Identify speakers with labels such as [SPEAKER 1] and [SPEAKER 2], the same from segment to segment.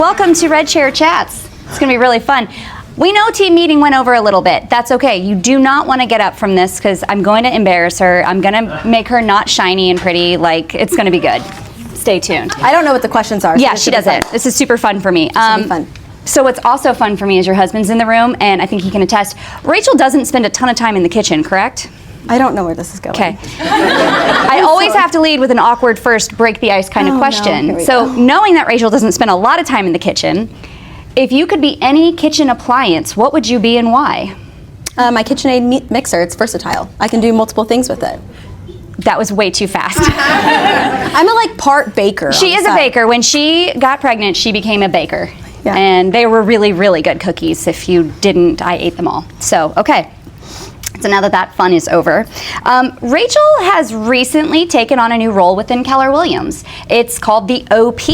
[SPEAKER 1] Welcome to Red Chair Chats. It's going to be really fun. We know team meeting went over a little bit. That's okay. You do not want to get up from this because I'm going to embarrass her. I'm going to make her not shiny and pretty. Like, it's going to be good. Stay tuned.
[SPEAKER 2] I don't know what the questions are.
[SPEAKER 1] So yeah, she doesn't. This is super fun for me.
[SPEAKER 2] Fun.
[SPEAKER 1] So what's also fun for me is your husband's in the room, and I think he can attest. Rachel doesn't spend a ton of time in the kitchen, correct?
[SPEAKER 2] I don't know where this is going.
[SPEAKER 1] Okay. I always have to lead with an awkward first, break the ice kind of question.
[SPEAKER 2] No.
[SPEAKER 1] So knowing that Rachel doesn't spend a lot of time in the kitchen, if you could be any kitchen appliance, what would you be and why?
[SPEAKER 2] My KitchenAid meat mixer. It's versatile. I can do multiple things with it.
[SPEAKER 1] That was way too fast.
[SPEAKER 2] I'm a part baker.
[SPEAKER 1] She is a baker. When she got pregnant, she became a baker.
[SPEAKER 2] Yeah.
[SPEAKER 1] And they were really, really good cookies. If you didn't, I ate them all. So, okay. So now that fun is over, Rachel has recently taken on a new role within Keller Williams. It's called the OP.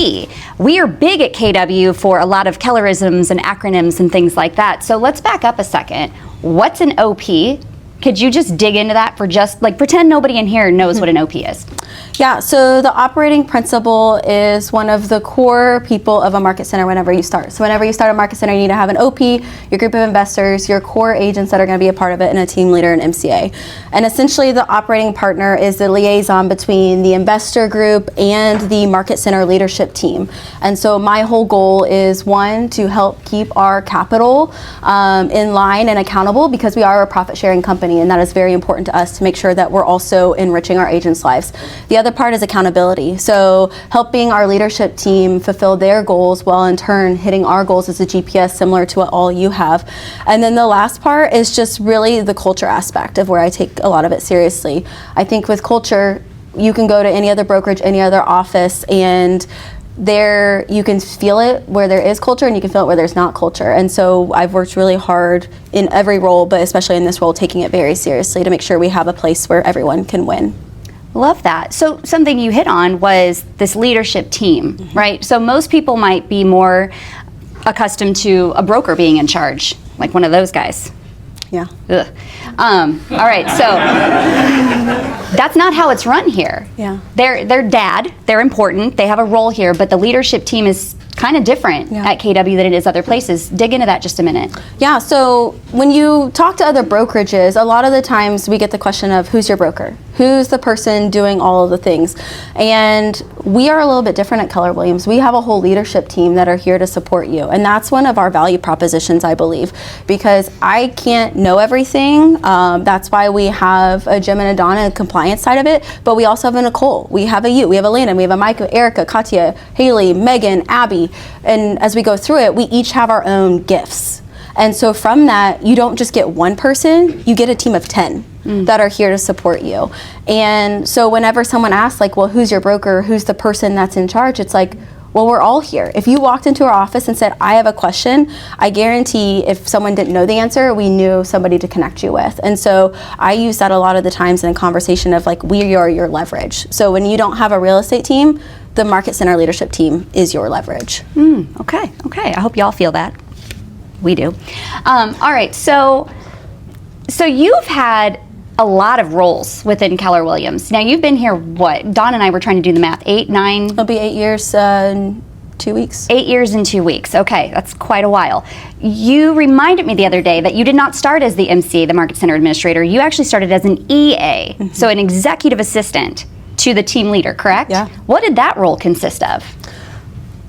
[SPEAKER 1] We are big at KW for a lot of Kellerisms and acronyms and things like that. So let's back up a second. What's an OP? Could you just dig into that for just, pretend nobody in here knows what an OP is?
[SPEAKER 2] Yeah, so the operating principle is one of the core people of a market center whenever you start. So whenever you start a market center, you need to have an OP, your group of investors, your core agents that are going to be a part of it, and a team leader and MCA. And essentially the operating partner is the liaison between the investor group and the market center leadership team. And so my whole goal is, one, to help keep our capital in line and accountable, because we are a profit sharing company, and that is very important to us to make sure that we're also enriching our agents' lives. The other part is accountability. So helping our leadership team fulfill their goals while in turn hitting our goals as a GPS, similar to what all you have. And then the last part is just really the culture aspect of where I take a lot of it seriously. I think with culture, you can go to any other brokerage, any other office, and there you can feel it where there is culture, and you can feel it where there's not culture. And so I've worked really hard in every role, but especially in this role, taking it very seriously to make sure we have a place where everyone can win.
[SPEAKER 1] Love that. So something you hit on was this leadership team, right? So most people might be more accustomed to a broker being in charge, like one of those guys.
[SPEAKER 2] Yeah.
[SPEAKER 1] Ugh. All right, so that's not how it's run here.
[SPEAKER 2] Yeah.
[SPEAKER 1] They're dad, they're important, they have a role here, but the leadership team is kind of different at KW than it is other places. Dig into that just a minute.
[SPEAKER 2] Yeah, so when you talk to other brokerages, a lot of the times we get the question of, who's your broker? Who's the person doing all of the things? And we are a little bit different at Keller Williams. We have a whole leadership team that are here to support you. And that's one of our value propositions, I believe, because I can't know everything. That's why we have a Jim and a Donna and compliance side of it, but we also have a Nicole. We have a you, we have a Landon, we have a Micah, Erica, Katya, Haley, Megan, Abby. And as we go through it, we each have our own gifts. And so from that, you don't just get one person, you get a team of 10 that are here to support you. And so whenever someone asks, well, who's your broker? Who's the person that's in charge? It's well, we're all here. If you walked into our office and said, I have a question, I guarantee if someone didn't know the answer, we knew somebody to connect you with. And so I use that a lot of the times in a conversation of we are your leverage. So when you don't have a real estate team, the market center leadership team is your leverage.
[SPEAKER 1] Okay. I hope y'all feel that. We do. All right, so you've had a lot of roles within Keller Williams. Now you've been here, what? Dawn and I were trying to do the math. 8, 9?
[SPEAKER 2] It'll be 8 years in 2 weeks.
[SPEAKER 1] 8 years and 2 weeks. Okay, that's quite a while. You reminded me the other day that you did not start as the MC, the Market Center Administrator. You actually started as an EA, so an executive assistant to the team leader, correct?
[SPEAKER 2] Yeah.
[SPEAKER 1] What did that role consist of?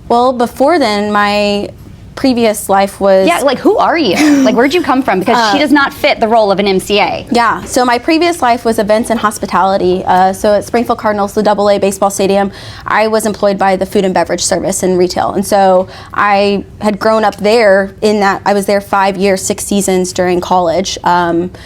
[SPEAKER 2] Well, before then, my previous life was...
[SPEAKER 1] Yeah, who are you? Where'd you come from? Because she does not fit the role of an MCA.
[SPEAKER 2] Yeah, so my previous life was events and hospitality. So at Springfield Cardinals, the AA baseball stadium, I was employed by the food and beverage service and retail. And so I had grown up there in that I was there 5 years, 6 seasons during college. And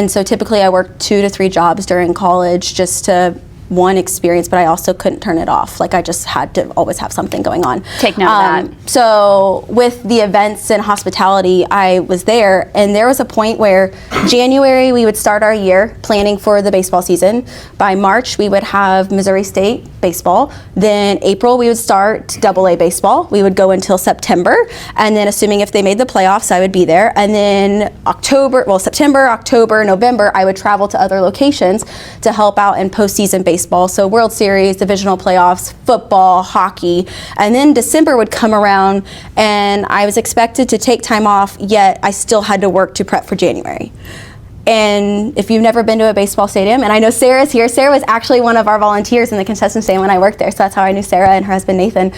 [SPEAKER 2] so typically I worked 2 to 3 jobs during college just to one experience, but I also couldn't turn it off. I just had to always have something going on.
[SPEAKER 1] Take note of that.
[SPEAKER 2] So with the events and hospitality, I was there, and there was a point where January we would start our year planning for the baseball season. By March we would have Missouri State baseball. Then April we would start AA baseball. We would go until September, and then assuming if they made the playoffs, I would be there. And then September, October, November, I would travel to other locations to help out in postseason baseball baseball. So World Series, divisional playoffs, football, hockey. And then December would come around and I was expected to take time off, yet I still had to work to prep for January. And if you've never been to a baseball stadium, and I know Sarah's here, Sarah was actually one of our volunteers in the contestant stand when I worked there, so that's how I knew Sarah and her husband Nathan.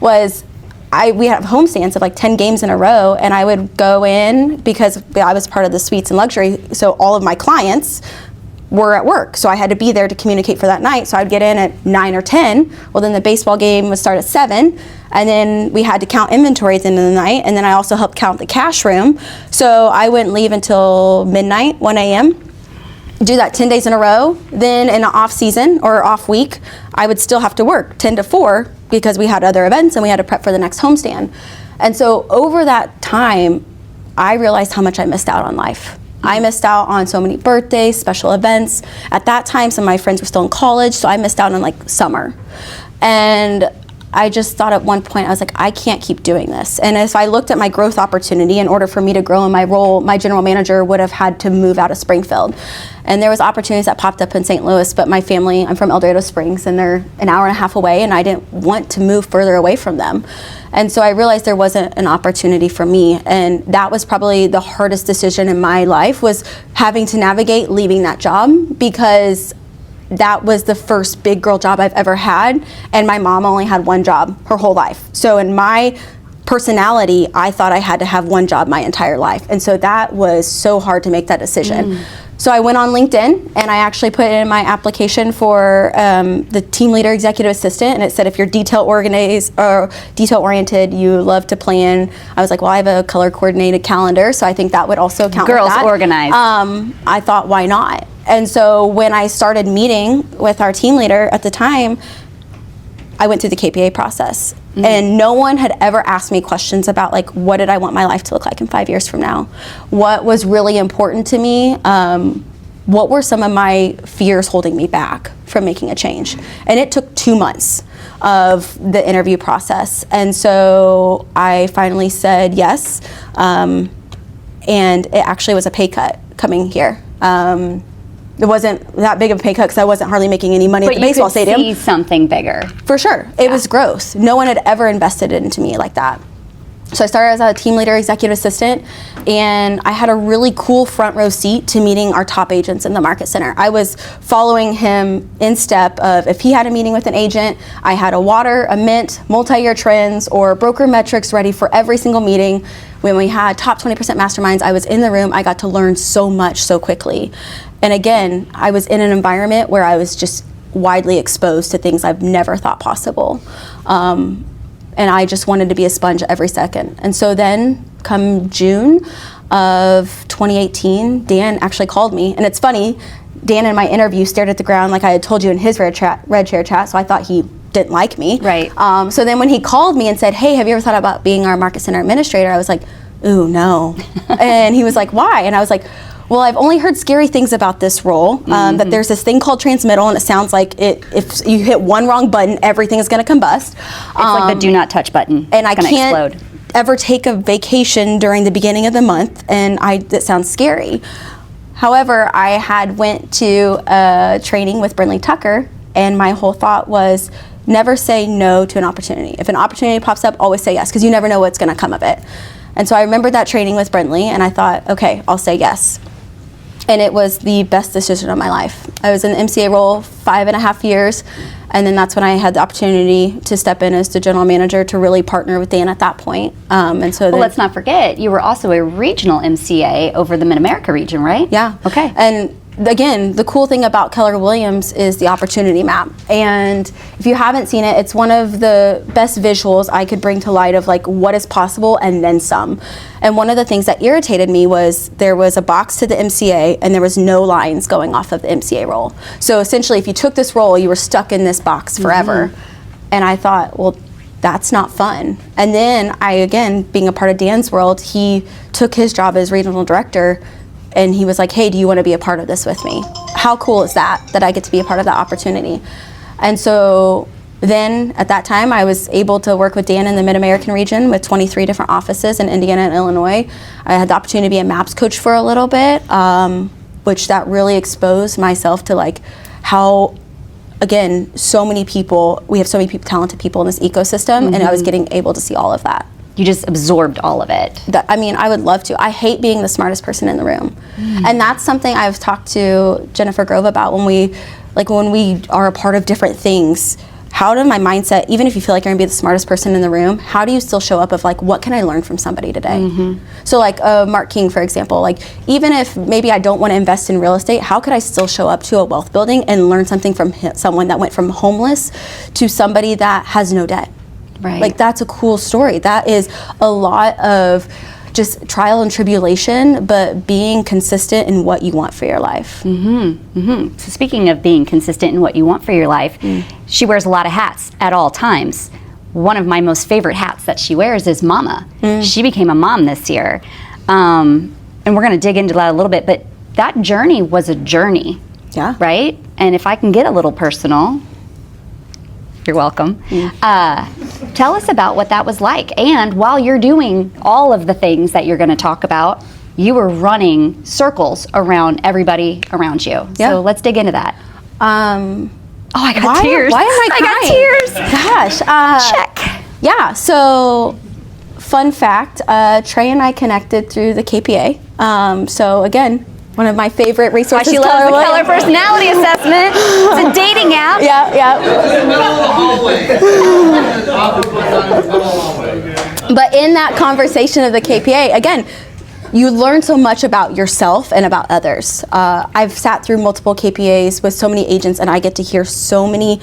[SPEAKER 2] We have homestands of like 10 games in a row, and I would go in because I was part of the suites and luxury, so all of my clients were at work, so I had to be there to communicate for that night. So I'd get in at 9 or 10. Well, then the baseball game would start at 7, and then we had to count inventory at the end of the night, and then I also helped count the cash room. So I wouldn't leave until midnight, 1 a.m. Do that 10 days in a row. Then in the off season or off week, I would still have to work 10 to 4 because we had other events and we had to prep for the next homestand. And so over that time, I realized how much I missed out on life. I missed out on so many birthdays, special events. At that time, some of my friends were still in college, so I missed out on like summer. And I just thought at one point, I was like, I can't keep doing this. And if I looked at my growth opportunity, in order for me to grow in my role, my general manager would have had to move out of Springfield. And there was opportunities that popped up in St. Louis, but my family, I'm from El Dorado Springs, and they're an hour and a half away, and I didn't want to move further away from them. And so I realized there wasn't an opportunity for me, and that was probably the hardest decision in my life, was having to navigate leaving that job, because that was the first big girl job I've ever had, and my mom only had one job her whole life. So in my personality, I thought I had to have one job my entire life, and so that was so hard to make that decision. So I went on LinkedIn and I actually put in my application for the team leader executive assistant, and it said if you're detail organized or detail oriented, you love to plan. I was like, well, I have a color coordinated calendar, so I think that would also count.
[SPEAKER 1] Girls
[SPEAKER 2] with that.
[SPEAKER 1] organized.
[SPEAKER 2] I thought, why not? And so when I started meeting with our team leader at the time, I went through the KPA process. And no one had ever asked me questions about like, what did I want my life to look like in 5 years from now? What was really important to me? What were some of my fears holding me back from making a change? And it took 2 months of the interview process. And so I finally said yes. And it actually was a pay cut coming here. It wasn't that big of a pay cut because I wasn't hardly making any money at the baseball stadium.
[SPEAKER 1] But you could see something bigger.
[SPEAKER 2] For sure. It was growth. No one had ever invested into me like that. So I started as a team leader executive assistant, and I had a really cool front row seat to meeting our top agents in the market center. I was following him in step of, if he had a meeting with an agent, I had a water, a mint, multi-year trends, or broker metrics ready for every single meeting. When we had top 20% masterminds, I was in the room. I got to learn so much so quickly. And again, I was in an environment where I was just widely exposed to things I've never thought possible. And I just wanted to be a sponge every second. And so then, come June of 2018, Dan actually called me. And it's funny, Dan in my interview stared at the ground like I had told you in his red chair chat, so I thought he didn't like me.
[SPEAKER 1] Right.
[SPEAKER 2] So then when he called me and said, hey, have you ever thought about being our market center administrator? I was like, ooh, no. And he was like, why? And I was like, well, I've only heard scary things about this role, that there's this thing called transmittal, and it sounds like if you hit one wrong button, everything is going to combust.
[SPEAKER 1] It's like the do not touch button.
[SPEAKER 2] And I can't
[SPEAKER 1] explode.
[SPEAKER 2] Ever take a vacation during the beginning of the month, and that sounds scary. However, I had went to a training with Brindley Tucker, and my whole thought was, never say no to an opportunity. If an opportunity pops up, always say yes, because you never know what's going to come of it. And so I remember that training with Brindley, and I thought, okay, I'll say yes. And it was the best decision of my life. I was in the MCA role 5.5 years, and then that's when I had the opportunity to step in as the general manager to really partner with Dan at that point. And so
[SPEAKER 1] well, let's not forget, you were also a regional MCA over the Mid-America region, right?
[SPEAKER 2] Yeah.
[SPEAKER 1] Okay.
[SPEAKER 2] And again, the cool thing about Keller Williams is the opportunity map. And if you haven't seen it, it's one of the best visuals I could bring to light of like what is possible and then some. And one of the things that irritated me was there was a box to the MCA and there was no lines going off of the MCA role. So essentially, if you took this role, you were stuck in this box forever. And I thought, well, that's not fun. And then I, again, being a part of Dan's world, he took his job as regional director, and he was like, hey, do you want to be a part of this with me? How cool is that I get to be a part of that opportunity? And so then at that time, I was able to work with Dan in the Mid-American region with 23 different offices in Indiana and Illinois. I had the opportunity to be a MAPS coach for a little bit, which that really exposed myself to like how again, so many people, we have so many people, talented people in this ecosystem, and I was getting able to see all of that.
[SPEAKER 1] You just absorbed all of it.
[SPEAKER 2] I mean, I would love to. I hate being the smartest person in the room. And that's something I've talked to Jennifer Grove about when we are a part of different things. How do my mindset, even if you feel like you're gonna be the smartest person in the room, how do you still show up of like, what can I learn from somebody today? So like Mark King, for example, like even if maybe I don't wanna invest in real estate, how could I still show up to a wealth building and learn something from someone that went from homeless to somebody that has no debt?
[SPEAKER 1] Right.
[SPEAKER 2] Like that's a cool story. That is a lot of just trial and tribulation, but being consistent in what you want for your life.
[SPEAKER 1] So speaking of being consistent in what you want for your life, she wears a lot of hats at all times. One of my most favorite hats that she wears is mama. She became a mom this year. And we're gonna dig into that a little bit, but that journey was a journey, right? And if I can get a little personal, you're welcome. Tell us about what that was like. And while you're doing all of the things that you're going to talk about, you were running circles around everybody around you. So let's dig into that. Oh, I got tears.
[SPEAKER 2] Why am I crying?
[SPEAKER 1] I got tears.
[SPEAKER 2] Gosh.
[SPEAKER 1] Check.
[SPEAKER 2] Yeah, so fun fact, Trey and I connected through the KPA. So again, one of my favorite resources.
[SPEAKER 1] She loves the Keller Personality Assessment. It's a dating app.
[SPEAKER 2] But in that conversation of the KPA, again, you learn so much about yourself and about others. I've sat through multiple KPAs with so many agents, and I get to hear so many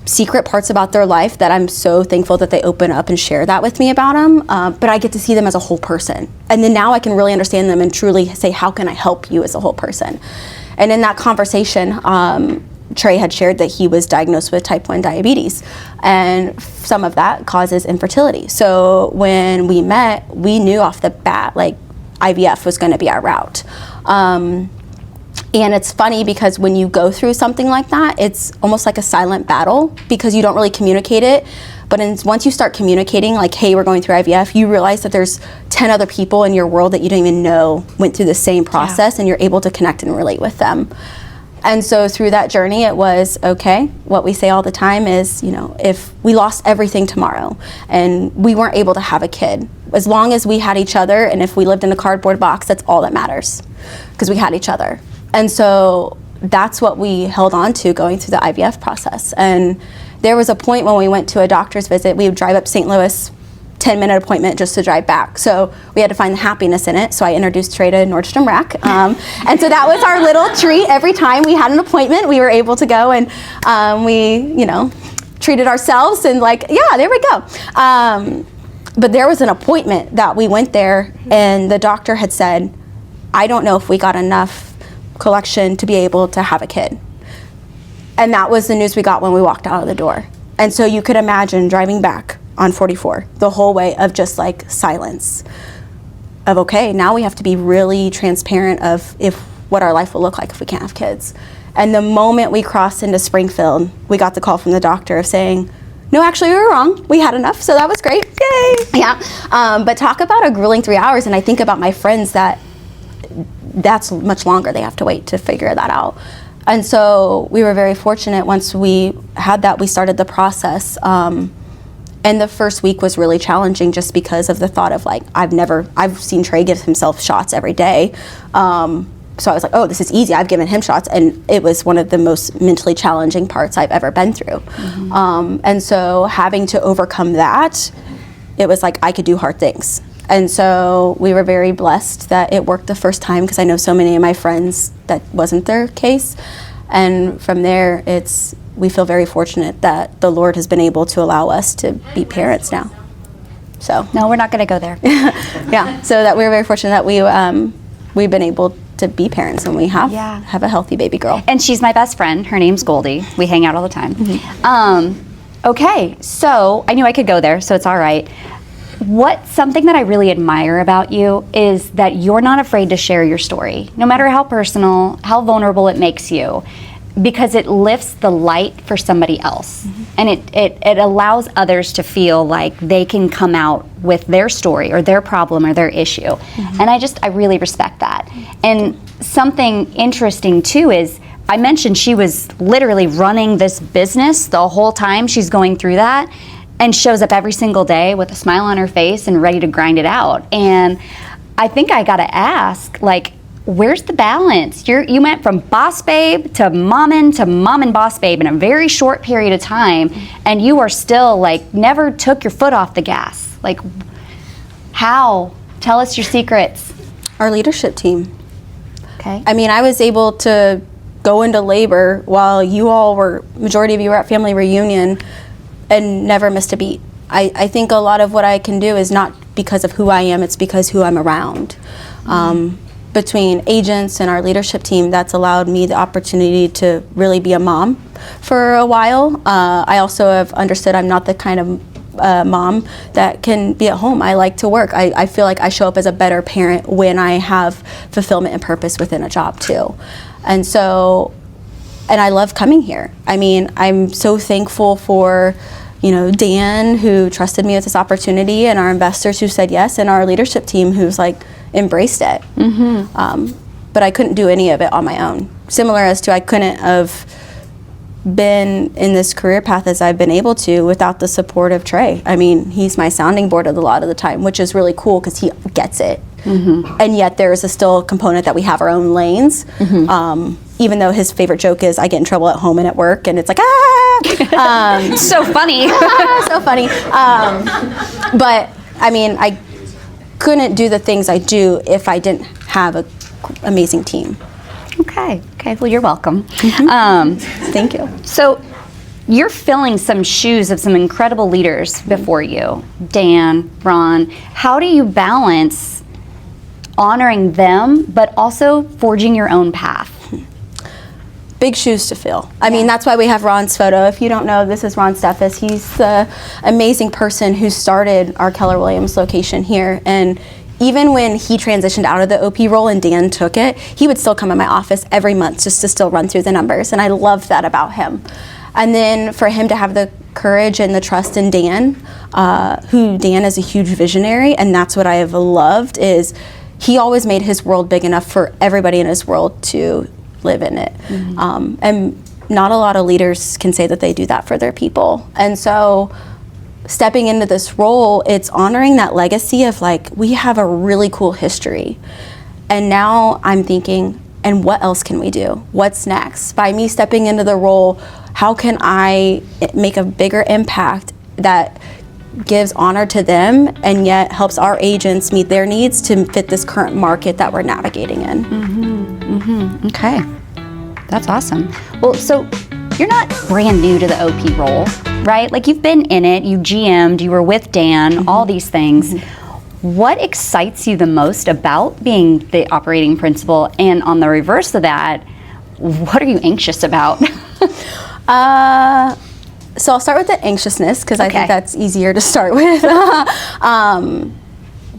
[SPEAKER 2] secret parts about their life that I'm so thankful that they open up and share that with me about them. But I get to see them as a whole person. And then now I can really understand them and truly say, how can I help you as a whole person? And in that conversation, Trey had shared that he was diagnosed with type 1 diabetes, and some of that causes infertility. So when we met, we knew off the bat, like IVF was gonna be our route. And it's funny because when you go through something like that, it's almost like a silent battle because you don't really communicate it. But once you start communicating, like, hey, we're going through IVF, you realize that there's 10 other people in your world that you don't even know went through the same process, and you're able to connect and relate with them. And so through that journey, it was, okay, what we say all the time is, you know, if we lost everything tomorrow and we weren't able to have a kid, as long as we had each other, and if we lived in a cardboard box, that's all that matters, because we had each other. And so that's what we held on to going through the IVF process. And there was a point when we went to a doctor's visit, we would drive up St. Louis, 10-minute appointment just to drive back. So we had to find the happiness in it. So I introduced Trey to Nordstrom Rack. And so that was our little treat. Every time we had an appointment, we were able to go and we, you know, treated ourselves and like, yeah, there we go. But there was an appointment that we went there and the doctor had said, I don't know if we got enough collection to be able to have a kid. And that was the news we got when we walked out of the door. And so you could imagine driving back on 44 the whole way of just like silence of, okay, now we have to be really transparent of what our life will look like if we can't have kids. And the moment we crossed into Springfield, we got the call from the doctor of saying, no, actually we were wrong, we had enough. So that was great. Yay. Yeah. But talk about a grueling 3 hours. And I think about my friends that's much longer. They have to wait to figure that out. And so we were very fortunate once we had that, we started the process. And the first week was really challenging just because of the thought of like, I've seen Trey give himself shots every day. So I was like, oh, this is easy. I've given him shots. And it was one of the most mentally challenging parts I've ever been through. And so having to overcome that, it was like I could do hard things. And so we were very blessed that it worked the first time, because I know so many of my friends that wasn't their case. And from there, we feel very fortunate that the Lord has been able to allow us to be parents now. So
[SPEAKER 1] no, we're not going to go there.
[SPEAKER 2] Yeah, so that we're very fortunate that we've been able to be parents, and we have a healthy baby girl.
[SPEAKER 1] And she's my best friend. Her name's Goldie. We hang out all the time. Okay, so I knew I could go there, so it's all right. Something that I really admire about you is that you're not afraid to share your story, no matter how personal, how vulnerable it makes you, because it lifts the light for somebody else. And it allows others to feel like they can come out with their story or their problem or their issue. And I really respect that. And something interesting too is I mentioned she was literally running this business the whole time she's going through that, and shows up every single day with a smile on her face and ready to grind it out. And I think I got to ask, like, where's the balance? You went from boss babe to mom and boss babe in a very short period of time, and you are still like never took your foot off the gas. Like, how? Tell us your secrets.
[SPEAKER 2] Our leadership team.
[SPEAKER 1] Okay.
[SPEAKER 2] I mean, I was able to go into labor while majority of you were at family reunion and never missed a beat. I think a lot of what I can do is not because of who I am, it's because who I'm around. Between agents and our leadership team, that's allowed me the opportunity to really be a mom for a while. I also have understood I'm not the kind of mom that can be at home. I like to work. I feel like I show up as a better parent when I have fulfillment and purpose within a job too. And I love coming here. I mean, I'm so thankful for, Dan, who trusted me with this opportunity, and our investors who said yes, and our leadership team who's like embraced it. But I couldn't do any of it on my own. Similar as to I couldn't have been in this career path as I've been able to without the support of Trey. I mean, he's my sounding board a lot of the time, which is really cool because he gets it. And yet there is still a component that we have our own lanes. Even though his favorite joke is I get in trouble at home and at work, and it's like,
[SPEAKER 1] so funny.
[SPEAKER 2] So funny. But I mean, I couldn't do the things I do if I didn't have an amazing team.
[SPEAKER 1] Okay. Well, you're welcome.
[SPEAKER 2] Thank you.
[SPEAKER 1] So you're filling some shoes of some incredible leaders before you, Dan, Ron. How do you balance honoring them, but also forging your own path?
[SPEAKER 2] Big shoes to fill. I mean, that's why we have Ron's photo. If you don't know, this is Ron Steffes. He's the amazing person who started our Keller Williams location here. And even when he transitioned out of the OP role and Dan took it, he would still come in my office every month just to still run through the numbers. And I loved that about him. And then for him to have the courage and the trust in Dan, Dan is a huge visionary, and that's what I have loved, is he always made his world big enough for everybody in his world to live in it. And not a lot of leaders can say that they do that for their people. And so stepping into this role, it's honoring that legacy of like, we have a really cool history. And now I'm thinking, and what else can we do? What's next? By me stepping into the role, how can I make a bigger impact that gives honor to them and yet helps our agents meet their needs to fit this current market that we're navigating in?
[SPEAKER 1] Okay, that's awesome. Well, so you're not brand new to the OP role, right? Like, you've been in it, you GM'd, you were with Dan, all these things. What excites you the most about being the operating principal? And on the reverse of that, what are you anxious about?
[SPEAKER 2] So I'll start with the anxiousness, because I think that's easier to start with.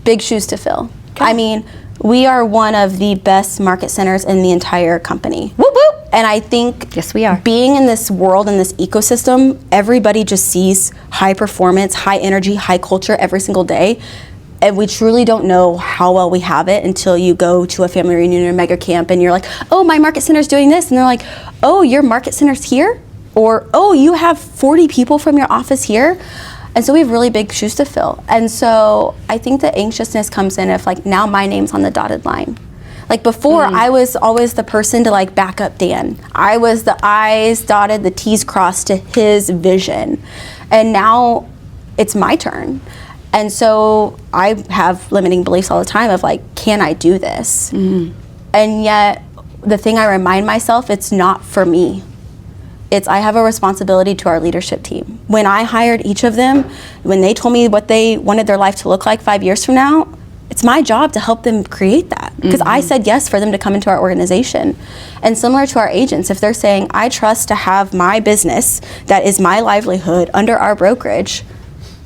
[SPEAKER 2] Big shoes to fill. I mean, we are one of the best market centers in the entire company. Whoop, whoop. And I think
[SPEAKER 1] yes, we are.
[SPEAKER 2] Being in this world, in this ecosystem, everybody just sees high performance, high energy, high culture every single day. And we truly don't know how well we have it until you go to a family reunion or mega camp and you're like, oh, my market center's doing this. And they're like, oh, your market center's here? Or, oh, you have 40 people from your office here? And so we have really big shoes to fill. And so I think the anxiousness comes in if like now my name's on the dotted line. Like before, I was always the person to like back up Dan. I was the I's dotted, the T's crossed to his vision. And now it's my turn. And so I have limiting beliefs all the time of like, can I do this? And yet the thing I remind myself, it's not for me. It's I have a responsibility to our leadership team. When I hired each of them, when they told me what they wanted their life to look like 5 years from now, it's my job to help them create that, because I said yes for them to come into our organization. And similar to our agents, if they're saying, I trust to have my business that is my livelihood under our brokerage,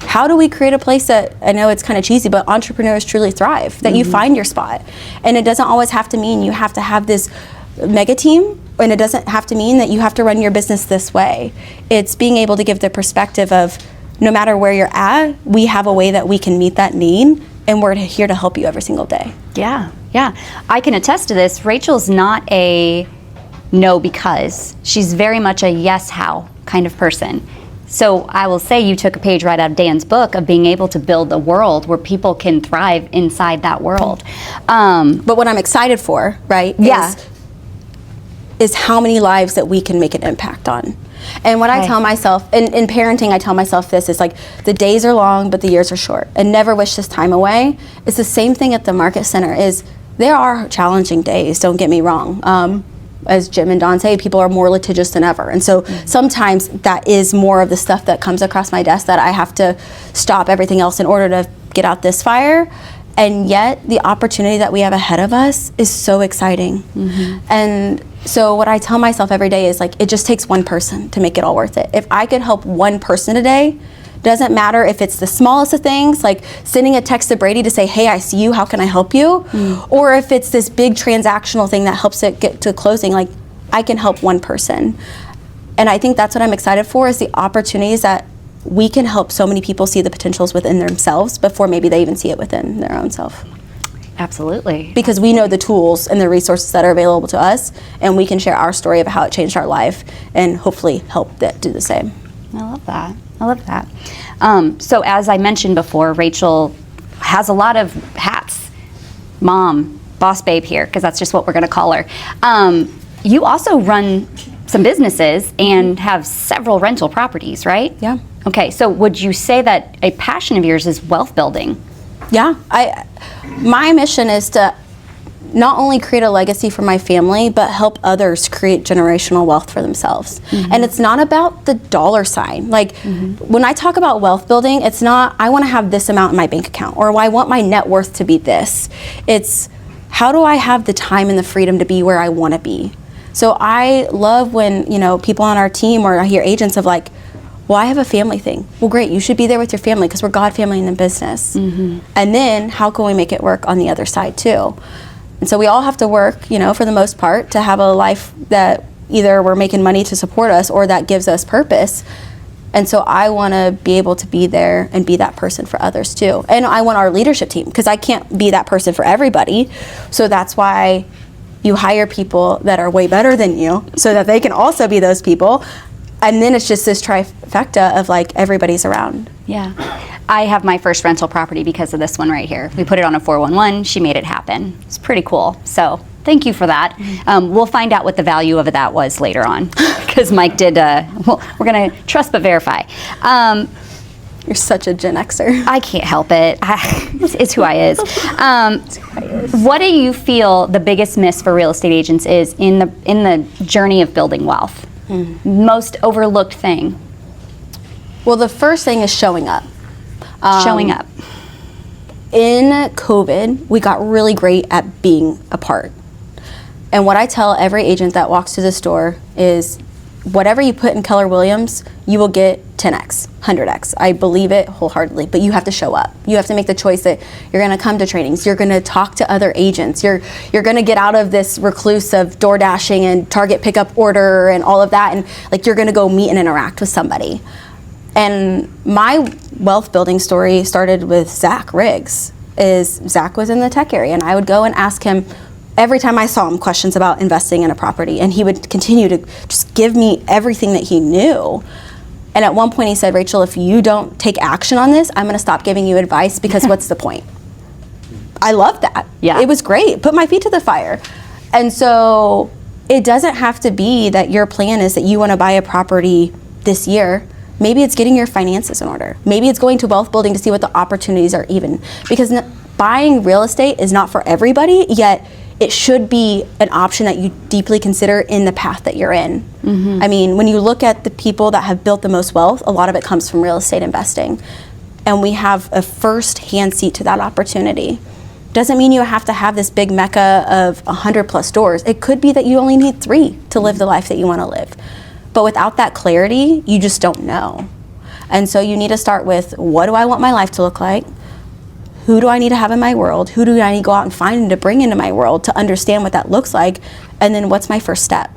[SPEAKER 2] how do we create a place that, I know it's kind of cheesy, but entrepreneurs truly thrive, that you find your spot? And it doesn't always have to mean you have to have this mega team, and it doesn't have to mean that you have to run your business this way. It's being able to give the perspective of no matter where you're at, we have a way that we can meet that need, and we're here to help you every single day.
[SPEAKER 1] Yeah. I can attest to this. Rachel's not a no because. She's very much a yes how kind of person. So I will say you took a page right out of Dan's book of being able to build a world where people can thrive inside that world.
[SPEAKER 2] But what I'm excited for, right, is how many lives that we can make an impact on. And what I tell myself, in parenting, I tell myself this, is like, the days are long, but the years are short, and never wish this time away. It's the same thing at the Market Center. Is there are challenging days, don't get me wrong. As Jim and Don say, people are more litigious than ever. And so sometimes that is more of the stuff that comes across my desk that I have to stop everything else in order to get out this fire. And yet the opportunity that we have ahead of us is so exciting. And so what I tell myself every day is, like, it just takes one person to make it all worth it. If I could help one person today, doesn't matter if it's the smallest of things, like sending a text to Brady to say, hey, I see you, how can I help you? Or if it's this big transactional thing that helps it get to closing, like, I can help one person. And I think that's what I'm excited for, is the opportunities that we can help so many people see the potentials within themselves before maybe they even see it within their own self.
[SPEAKER 1] Absolutely.
[SPEAKER 2] Because we know the tools and the resources that are available to us, and we can share our story of how it changed our life and hopefully help that do the same.
[SPEAKER 1] I love that. I love that. So as I mentioned before, Rachel has a lot of hats. Mom, boss babe here, because that's just what we're going to call her. You also run some businesses and have several rental properties, right?
[SPEAKER 2] Yeah.
[SPEAKER 1] Okay, so would you say that a passion of yours is wealth building?
[SPEAKER 2] Yeah. My mission is to not only create a legacy for my family, but help others create generational wealth for themselves. And it's not about the dollar sign. Like, when I talk about wealth building, it's not, I want to have this amount in my bank account, or I want my net worth to be this. It's, how do I have the time and the freedom to be where I want to be? So I love when, you know, people on our team, or I hear agents of like, well, I have a family thing. Well, great, you should be there with your family, because we're God, family, and in business. And then how can we make it work on the other side too? And so we all have to work, you know, for the most part, to have a life that either we're making money to support us or that gives us purpose. And so I want to be able to be there and be that person for others too. And I want our leadership team, because I can't be that person for everybody. So that's why you hire people that are way better than you, so that they can also be those people. And then it's just this trifecta of like, everybody's around.
[SPEAKER 1] Yeah. I have my first rental property because of this one right here. We put it on a 411. She made it happen. It's pretty cool. So thank you for that. We'll find out what the value of that was later on, because Mike did, well, we're going to trust but verify.
[SPEAKER 2] You're such a Gen Xer.
[SPEAKER 1] I can't help it. It's who I is. What do you feel the biggest miss for real estate agents is in the journey of building wealth? Most overlooked thing?
[SPEAKER 2] Well, the first thing is showing up.
[SPEAKER 1] Showing up.
[SPEAKER 2] In COVID, we got really great at being apart. And what I tell every agent that walks through the store is, whatever you put in Keller Williams, you will get 10x, 100x. I believe it wholeheartedly, but you have to show up. You have to make the choice that you're going to come to trainings, you're going to talk to other agents, you're going to get out of this recluse of door dashing and Target pickup order and all of that, and like, you're going to go meet and interact with somebody. And my wealth building story started with Zach Riggs. Zach was in the tech area, and I would go and ask him every time I saw him questions about investing in a property, and he would continue to just give me everything that he knew. And at one point he said, Rachel, if you don't take action on this, I'm going to stop giving you advice, because what's the point? I love that. Yeah. It was great. Put my feet to the fire. And so it doesn't have to be that your plan is that you want to buy a property this year. Maybe it's getting your finances in order. Maybe it's going to wealth building to see what the opportunities are even. Because buying real estate is not for everybody, yet it should be an option that you deeply consider in the path that you're in. I mean, when you look at the people that have built the most wealth, a lot of it comes from real estate investing. And we have a first-hand seat to that opportunity. Doesn't mean you have to have this big mecca of 100+ doors. It could be that you only need 3 to live the life that you want to live. But without that clarity, you just don't know. And so you need to start with, what do I want my life to look like? Who do I need to have in my world? Who do I need to go out and find and to bring into my world to understand what that looks like? And then what's my first step?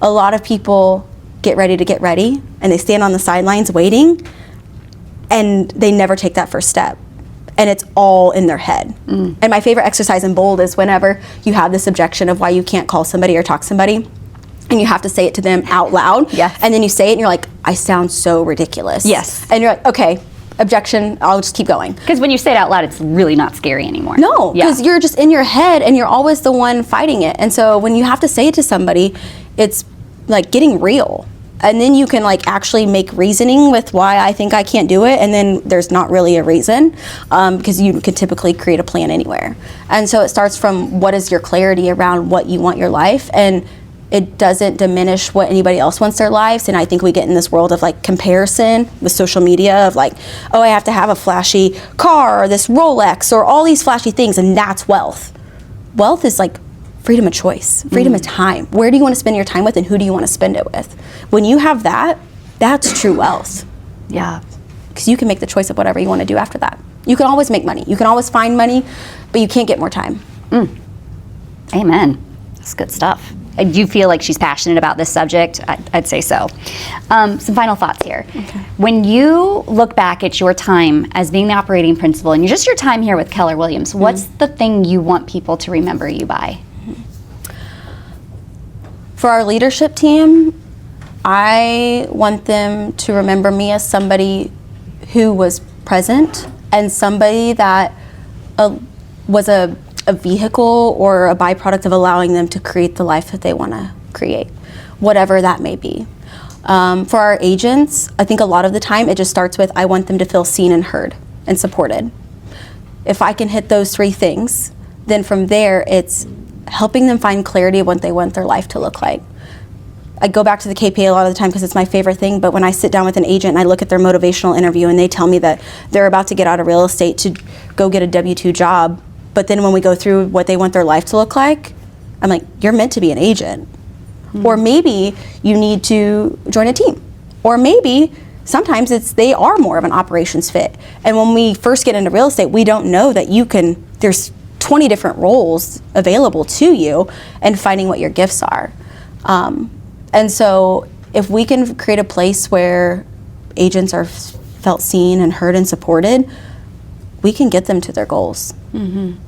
[SPEAKER 2] A lot of people get ready, and they stand on the sidelines waiting, and they never take that first step. And it's all in their head. And my favorite exercise in BOLD is whenever you have this objection of why you can't call somebody or talk to somebody, and you have to say it to them out loud.
[SPEAKER 1] Yes.
[SPEAKER 2] And then you say it and you're like, I sound so ridiculous.
[SPEAKER 1] Yes.
[SPEAKER 2] And you're like, okay, objection, I'll just keep going.
[SPEAKER 1] Because when you say it out loud, it's really not scary anymore.
[SPEAKER 2] No, because you're just in your head and you're always the one fighting it. And so when you have to say it to somebody, it's like getting real. And then you can like actually make reasoning with why I think I can't do it, and then there's not really a reason, because you can typically create a plan anywhere. And so it starts from what is your clarity around what you want your life, and it doesn't diminish what anybody else wants their lives. And I think we get in this world of like comparison with social media of like, oh, I have to have a flashy car or this Rolex or all these flashy things, and that's wealth. Wealth is like freedom of choice, freedom of time. Where do you want to spend your time with, and who do you want to spend it with? When you have that, that's true wealth.
[SPEAKER 1] Yeah.
[SPEAKER 2] Because you can make the choice of whatever you want to do after that. You can always make money. You can always find money, but you can't get more time.
[SPEAKER 1] Amen. That's good stuff. I do feel like she's passionate about this subject. I'd say so. Some final thoughts here.
[SPEAKER 2] Okay.
[SPEAKER 1] When you look back at your time as being the operating principal and just your time here with Keller Williams, what's the thing you want people to remember you by?
[SPEAKER 2] For our leadership team, I want them to remember me as somebody who was present and somebody that was a vehicle or a byproduct of allowing them to create the life that they want to create, whatever that may be. For our agents, I think a lot of the time it just starts with, I want them to feel seen and heard and supported. If I can hit those three things, then from there it's helping them find clarity of what they want their life to look like. I go back to the KPA a lot of the time because it's my favorite thing, but when I sit down with an agent and I look at their motivational interview and they tell me that they're about to get out of real estate to go get a W-2 job, but then when we go through what they want their life to look like, I'm like, you're meant to be an agent. Or maybe you need to join a team. Or maybe sometimes they are more of an operations fit. And when we first get into real estate, we don't know that there's 20 different roles available to you, and finding what your gifts are. And so if we can create a place where agents are felt seen and heard and supported, we can get them to their goals. And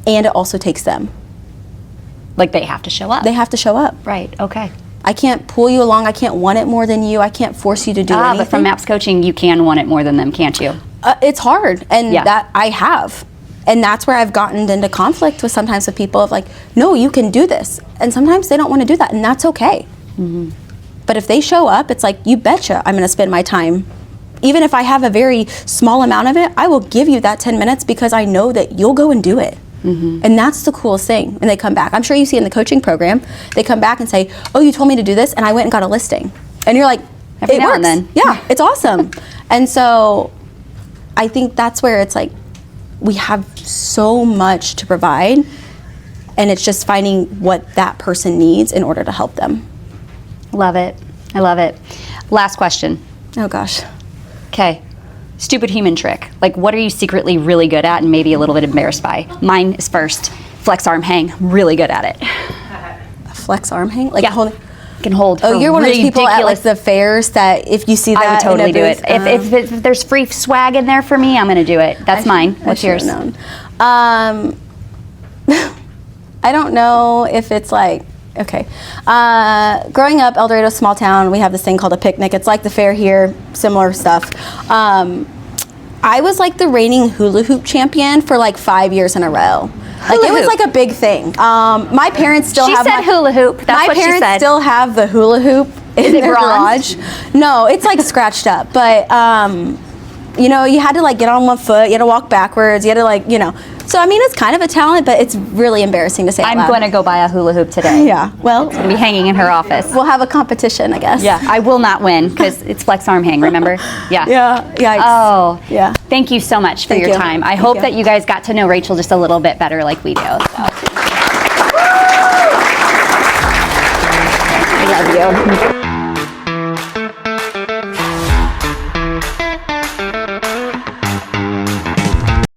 [SPEAKER 2] it also takes them.
[SPEAKER 1] Like they have to show up.
[SPEAKER 2] They have to show up.
[SPEAKER 1] Right, okay.
[SPEAKER 2] I can't pull you along. I can't want it more than you. I can't force you to do anything.
[SPEAKER 1] But from MAPS coaching, you can want it more than them, can't you?
[SPEAKER 2] It's hard, and
[SPEAKER 1] Yeah.
[SPEAKER 2] that I have. And that's where I've gotten into conflict with sometimes with people of like, no, you can do this. And sometimes they don't want to do that, and that's okay. But if they show up, it's like, you betcha I'm going to spend my time. Even if I have a very small amount of it, I will give you that 10 minutes because I know that you'll go and do it. And that's the coolest thing when they come back. I'm sure you see in the coaching program, they come back and say, oh, you told me to do this, and I went and got a listing. And you're like,
[SPEAKER 1] Every
[SPEAKER 2] it
[SPEAKER 1] now
[SPEAKER 2] works.
[SPEAKER 1] and then.
[SPEAKER 2] Yeah, it's awesome. And so I think that's where it's like, we have so much to provide, and it's just finding what that person needs in order to help them.
[SPEAKER 1] Love it. I love it. Last question.
[SPEAKER 2] Oh gosh.
[SPEAKER 1] Okay. Stupid human trick. Like, what are you secretly really good at and maybe a little bit embarrassed by? Mine is first. Flex arm hang. Really good at it.
[SPEAKER 2] A flex arm hang? Like
[SPEAKER 1] Yeah.
[SPEAKER 2] holding.
[SPEAKER 1] Can hold.
[SPEAKER 2] Oh,
[SPEAKER 1] for
[SPEAKER 2] you're one of those people at like
[SPEAKER 1] ridiculous-
[SPEAKER 2] the fairs that if you see that
[SPEAKER 1] I would totally do it.
[SPEAKER 2] in a booth,
[SPEAKER 1] If there's free swag in there for me, I'm going to do it. That's mine. What's
[SPEAKER 2] I
[SPEAKER 1] yours?
[SPEAKER 2] should've known. I don't know if it's like, okay. Growing up, El Dorado, small town, we have this thing called a picnic. It's like the fair here, similar stuff. I was like the reigning hula hoop champion for like 5 years in a row. Like
[SPEAKER 1] Hula
[SPEAKER 2] it was
[SPEAKER 1] hoop.
[SPEAKER 2] like a big thing. My parents still
[SPEAKER 1] She
[SPEAKER 2] have
[SPEAKER 1] said
[SPEAKER 2] my,
[SPEAKER 1] hula hoop. That's
[SPEAKER 2] my
[SPEAKER 1] what she
[SPEAKER 2] parents
[SPEAKER 1] said.
[SPEAKER 2] still have the hula hoop in
[SPEAKER 1] Is it
[SPEAKER 2] their
[SPEAKER 1] bronze?
[SPEAKER 2] garage. No, it's like scratched up, but you know, you had to like get on one foot, you had to walk backwards, you had to like, you know. So I mean, it's kind of a talent, but it's really embarrassing to say out
[SPEAKER 1] I'm
[SPEAKER 2] loud.
[SPEAKER 1] going to go buy a hula hoop today.
[SPEAKER 2] Yeah, well,
[SPEAKER 1] It's going to be hanging in her office.
[SPEAKER 2] we'll have a competition, I guess.
[SPEAKER 1] Yeah, I will not win because it's flex arm hang, remember? Yeah.
[SPEAKER 2] Yeah, yikes.
[SPEAKER 1] Oh,
[SPEAKER 2] Yeah.
[SPEAKER 1] Thank you so much for
[SPEAKER 2] Thank
[SPEAKER 1] your
[SPEAKER 2] you.
[SPEAKER 1] time. I
[SPEAKER 2] Thank
[SPEAKER 1] hope
[SPEAKER 2] you.
[SPEAKER 1] that you guys got to know Rachel just a little bit better like we do. So. I love you.